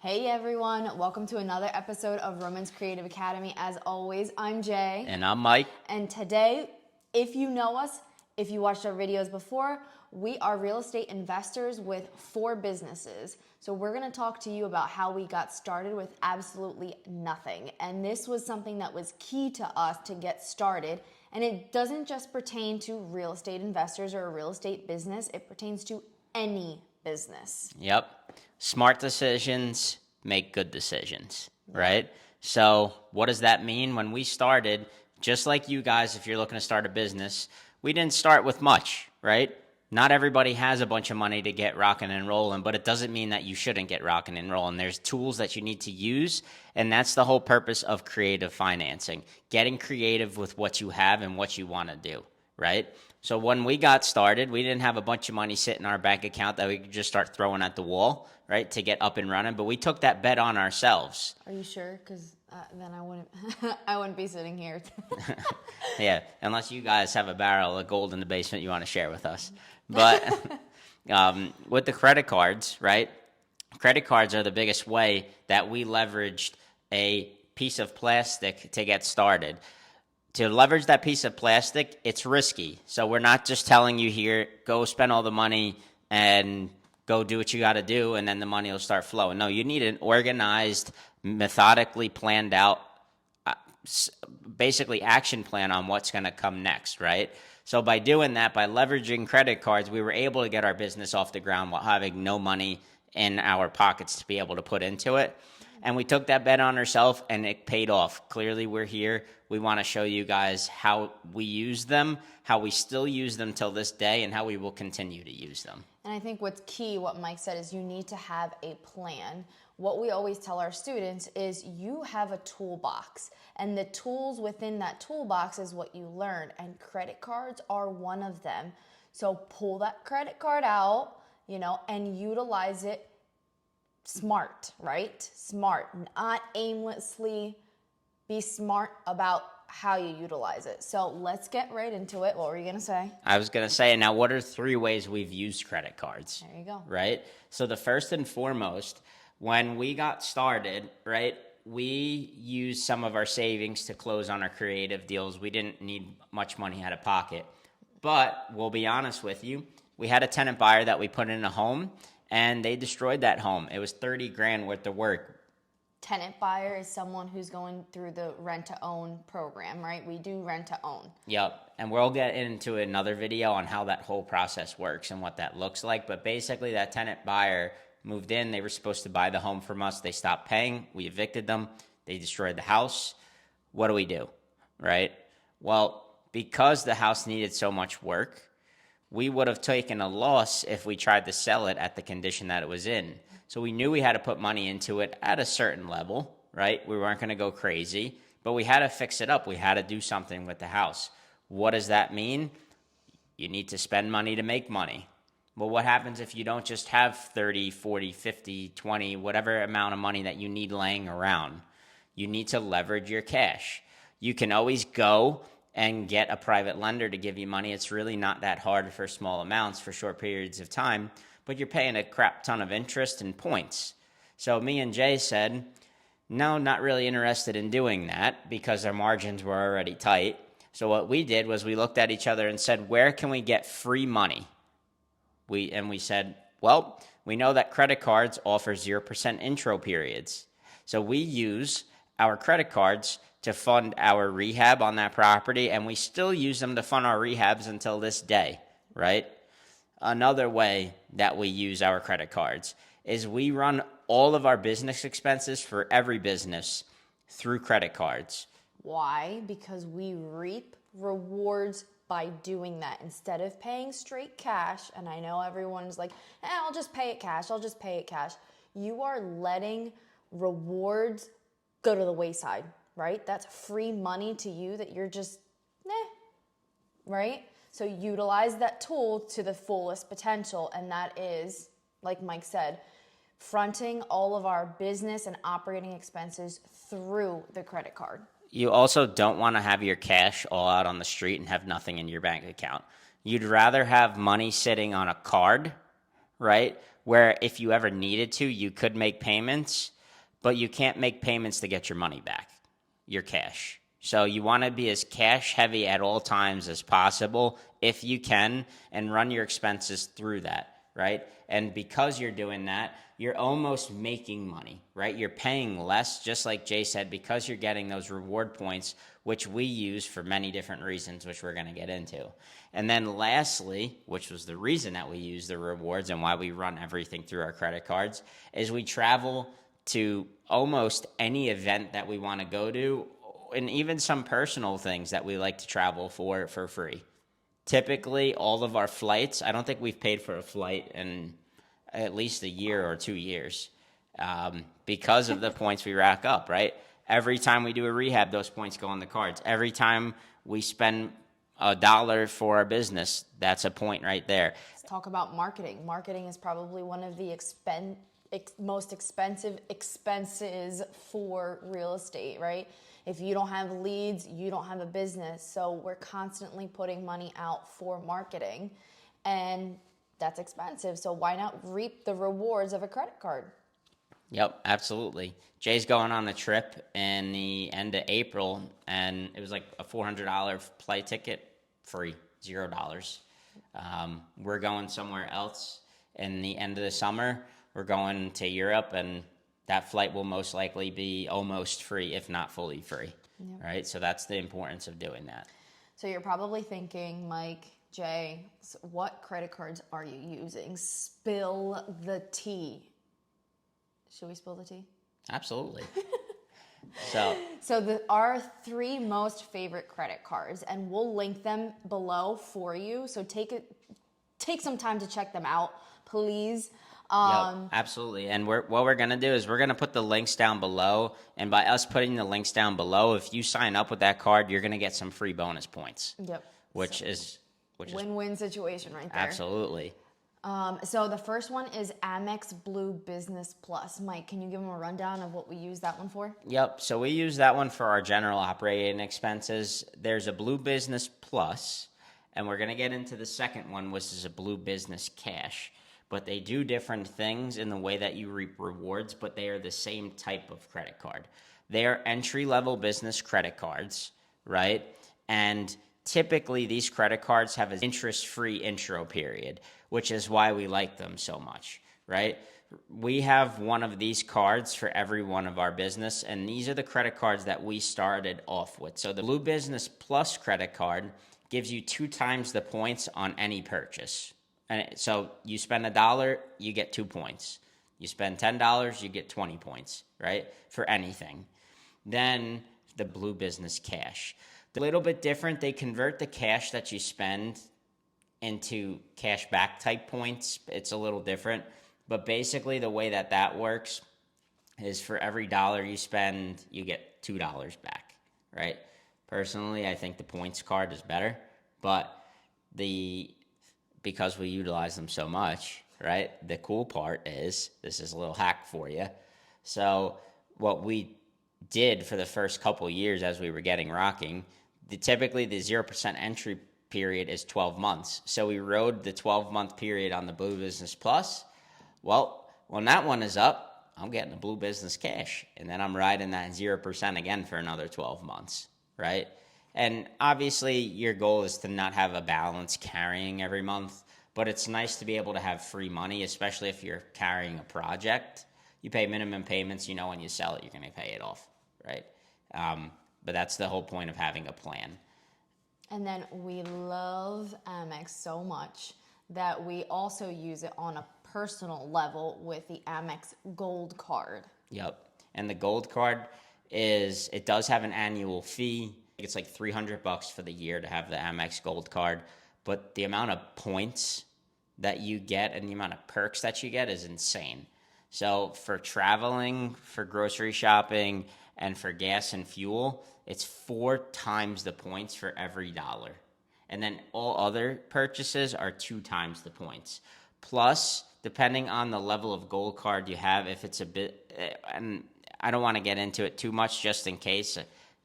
Hey everyone, welcome to another episode of Roman's Creative Academy. As always, I'm Jay. And I'm Mike. And today, if you know us, if you watched our videos before, we are real estate investors with 4 businesses. So we're gonna talk to you about how we got started with absolutely nothing. And this was something that was key to us to get started. And it doesn't just pertain to real estate investors or a real estate business, it pertains to any business. Yep. Smart decisions make good decisions, right? So what does that mean? When we started, just like you guys, if you're looking to start a business, we didn't start with much, right? Not everybody has a bunch of money to get rocking and rolling, but it doesn't mean that you shouldn't get rocking and rolling. There's tools that you need to use, and that's the whole purpose of creative financing, getting creative with what you have and what you want to do, right? So when we got started, we didn't have a bunch of money sitting in our bank account that we could just start throwing at the wall, right, to get up and running. But we took that bet on ourselves. Are you sure? Because then I wouldn't, I wouldn't be sitting here. Yeah, unless you guys have a barrel of gold in the basement you want to share with us. But with the credit cards, right, credit cards are the biggest way that we leveraged a piece of plastic to get started. To leverage that piece of plastic, it's risky. So we're not just telling you here, go spend all the money and go do what you got to do, and then the money will start flowing. No, you need an organized, methodically planned out, basically action plan on what's going to come next, right? So by doing that, by leveraging credit cards, we were able to get our business off the ground while having no money in our pockets to be able to put into it. And we took that bet on ourselves, and it paid off. Clearly, we're here. We want to show you guys how we use them, how we still use them till this day, and how we will continue to use them. And I think what's key, what Mike said, is you need to have a plan. What we always tell our students is you have a toolbox, and the tools within that toolbox is what you learn, and credit cards are one of them. So pull that credit card out, and utilize it smart, right? Smart, not aimlessly. Be smart about how you utilize it. So let's get right into it. What were you going to say? I was going to say, now what are 3 ways we've used credit cards? There you go. Right? So the first and foremost, when we got started, right, we used some of our savings to close on our creative deals. We didn't need much money out of pocket. But we'll be honest with you, we had a tenant buyer that we put in a home, and they destroyed that home. It was 30 grand worth of work. Tenant buyer is someone who's going through the rent-to-own program, right? We do rent-to-own. Yep, and we'll get into another video on how that whole process works and what that looks like. But basically, that tenant buyer moved in. They were supposed to buy the home from us. They stopped paying. We evicted them. They destroyed the house. What do? Right? Well, because the house needed so much work, we would have taken a loss if we tried to sell it at the condition that it was in. So we knew we had to put money into it at a certain level, right? We weren't going to go crazy, but we had to fix it up. We had to do something with the house. What does that mean? You need to spend money to make money. Well, what happens if you don't just have 30, 40, 50, 20, whatever amount of money that you need laying around? You need to leverage your cash. You can always go and get a private lender to give you money. It's really not that hard for small amounts for short periods of time, but you're paying a crap ton of interest and points. So me and Jay said, no, not really interested in doing that because our margins were already tight. So what we did was we looked at each other and said, where can we get free money? We said, well, we know that credit cards offer 0% intro periods. So we use our credit cards to fund our rehab on that property, and we still use them to fund our rehabs until this day, right? Another way that we use our credit cards is we run all of our business expenses for every business through credit cards. Why? Because we reap rewards by doing that. Instead of paying straight cash, and I know everyone's like, I'll just pay it cash, you are letting rewards go to the wayside, right? That's free money to you that you're just, right? So utilize that tool to the fullest potential, and that is, like Mike said, fronting all of our business and operating expenses through the credit card. You also don't want to have your cash all out on the street and have nothing in your bank account. You'd rather have money sitting on a card, right, where if you ever needed to, you could make payments, but you can't make payments to get your money back, your cash. So you want to be as cash heavy at all times as possible if you can, and run your expenses through that, right? And because you're doing that, you're almost making money, right? You're paying less, just like Jay said, because you're getting those reward points, which we use for many different reasons, which we're going to get into. And then lastly, which was the reason that we use the rewards and why we run everything through our credit cards, is we travel to almost any event that we want to go to, and even some personal things that we like to travel for free. Typically, all of our flights, I don't think we've paid for a flight in at least a year or 2 years, because of the points we rack up, right? Every time we do a rehab, those points go on the cards. Every time we spend $1 for our business, that's a point right there. Let's talk about marketing. Marketing is probably one of the most expensive expenses for real estate, right? If you don't have leads, you don't have a business. So we're constantly putting money out for marketing, and that's expensive. So why not reap the rewards of a credit card? Yep, absolutely. Jay's going on a trip in the end of April, and it was like a $400 flight ticket, free, $0. We're going somewhere else in the end of the summer. We're going to Europe, and that flight will most likely be almost free, if not fully free, right? So that's the importance of doing that. So you're probably thinking, Mike, Jay, what credit cards are you using? Spill the tea. Should we spill the tea? Absolutely. Our 3 most favorite credit cards, and we'll link them below for you. So take some time to check them out, please. Yep, absolutely. And what we're going to do is we're going to put the links down below. And by us putting the links down below, if you sign up with that card, you're going to get some free bonus points. Yep. Which is win-win situation right there. Absolutely. So the first one is Amex Blue Business Plus. Mike, can you give them a rundown of what we use that one for? Yep. So we use that one for our general operating expenses. There's a Blue Business Plus, and we're going to get into the second one, which is a Blue Business Cash. But they do different things in the way that you reap rewards, but they are the same type of credit card. They are entry-level business credit cards, right? And typically these credit cards have an interest-free intro period, which is why we like them so much, right? We have one of these cards for every one of our business, and these are the credit cards that we started off with. So the Blue Business Plus credit card gives you 2 times the points on any purchase. And so you spend $1, you get 2 points. You spend $10, you get 20 points, right? For anything. Then the Blue Business Cash. A little bit different. They convert the cash that you spend into cash back type points. It's a little different. But basically the way that works is for every $1 you spend, you get $2 back, right? Personally, I think the points card is better. But because we utilize them so much, right? The cool part is, this is a little hack for you. So what we did for the first couple years as we were getting rocking, typically the 0% entry period is 12 months. So we rode the 12-month period on the Blue Business Plus. Well, when that one is up, I'm getting the Blue Business Cash. And then I'm riding that 0% again for another 12 months, right? And obviously, your goal is to not have a balance carrying every month, but it's nice to be able to have free money, especially if you're carrying a project. You pay minimum payments, when you sell it, you're going to pay it off, right? But that's the whole point of having a plan. And then we love Amex so much that we also use it on a personal level with the Amex Gold Card. Yep. And the Gold Card it does have an annual fee. It's like $300 for the year to have the Amex Gold Card, but the amount of points that you get and the amount of perks that you get is insane. So for traveling, for grocery shopping, and for gas and fuel, it's 4 times the points for every $1. And then all other purchases are 2 times the points. Plus, depending on the level of Gold Card you have, if it's a bit, and I don't want to get into it too much just in case,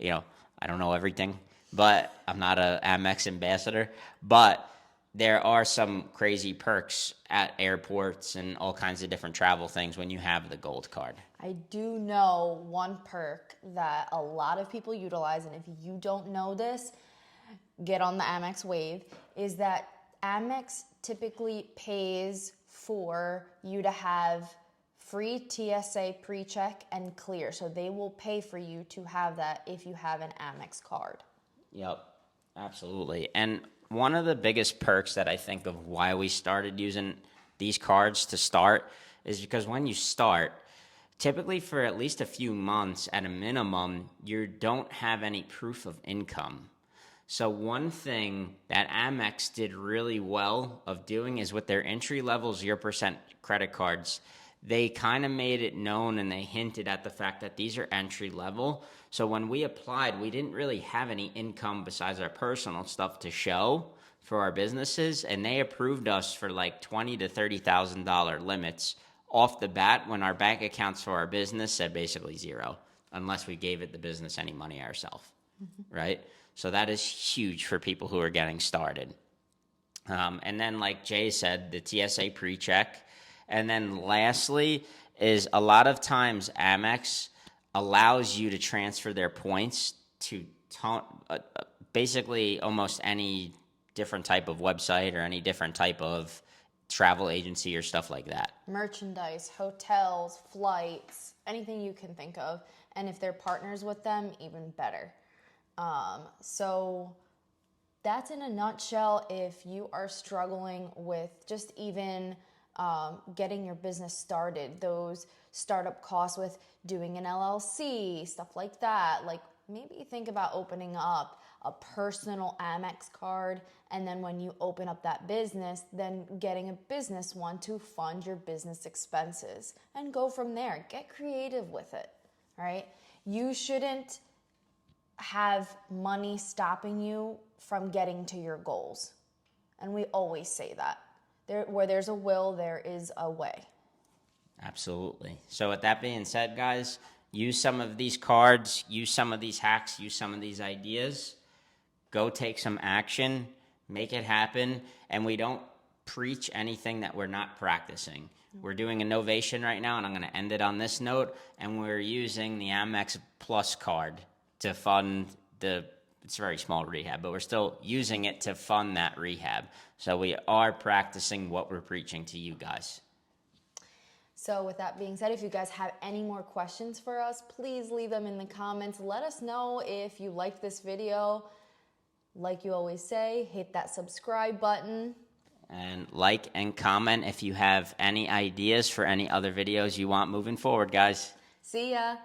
I don't know everything, but I'm not an Amex ambassador. But there are some crazy perks at airports and all kinds of different travel things when you have the gold card. I do know one perk that a lot of people utilize, and if you don't know this, get on the Amex wave, is that Amex typically pays for you to have free TSA pre-check and clear. So they will pay for you to have that if you have an Amex card. Yep, absolutely. And one of the biggest perks that I think of why we started using these cards to start is because when you start, typically for at least a few months at a minimum, you don't have any proof of income. So one thing that Amex did really well of doing is with their entry-level 0% credit cards, they kind of made it known and they hinted at the fact that these are entry-level. So when we applied, we didn't really have any income besides our personal stuff to show for our businesses, and they approved us for like $20,000 to $30,000 limits off the bat when our bank accounts for our business said basically zero, unless we gave the business any money ourselves, right? So that is huge for people who are getting started. And then, like Jay said, the TSA pre-check. And then lastly is a lot of times Amex allows you to transfer their points to basically almost any different type of website or any different type of travel agency or stuff like that. Merchandise, hotels, flights, anything you can think of. And if they're partners with them, even better. So that's in a nutshell if you are struggling with just even getting your business started, those startup costs with doing an LLC, stuff like that. Like maybe think about opening up a personal Amex card, and then when you open up that business, then getting a business one to fund your business expenses and go from there. Get creative with it, right? You shouldn't have money stopping you from getting to your goals. And we always say that. Where there's a will, there is a way. Absolutely. So with that being said, guys, use some of these cards, use some of these hacks, use some of these ideas. Go take some action, make it happen, and we don't preach anything that we're not practicing. We're doing a novation right now, and I'm going to end it on this note, and we're using the Amex Plus card to fund it's a very small rehab, but we're still using it to fund that rehab. So we are practicing what we're preaching to you guys. So with that being said, if you guys have any more questions for us, please leave them in the comments. Let us know if you liked this video. Like you always say, hit that subscribe button. And like and comment if you have any ideas for any other videos you want moving forward, guys. See ya.